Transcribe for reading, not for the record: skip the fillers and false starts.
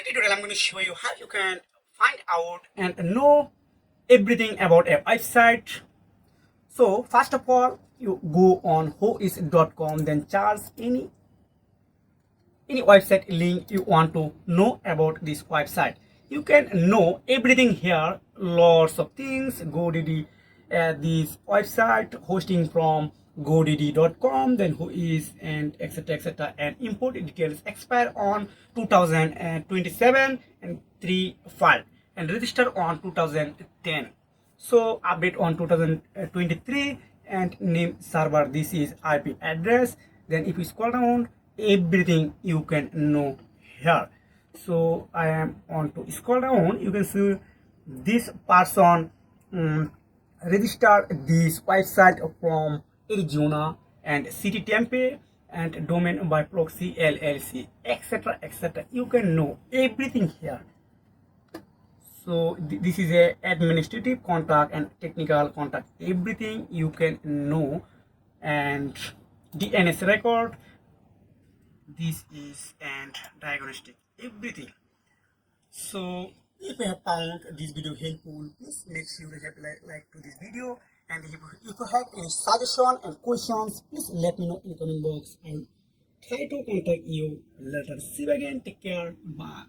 tutorial, I'm going to show you how you can find out and know everything about a website. So first of all, you go on whois.com, then charge any website link you want to know about this website. You can know everything here, lots of things. GoDaddy, this website hosting from godaddy.com, then who is, and etc, and import details expire on 2027 and 3 file and register on 2010. So update on 2023 and name server, this is IP address. Then if you scroll down, everything you can know here. So I am on to scroll down, you can see this person register this website from Arizona and city Tempe and domain by proxy LLC, etc. You can know everything here. So this is a administrative contact and technical contact, everything you can know. And DNS record, this is, and diagnostic, everything. So if you have found this video helpful, please make sure you have like to this video, and if you have any suggestion and questions, please let me know in the comment box. I'll try to contact you later. See you again, take care, bye.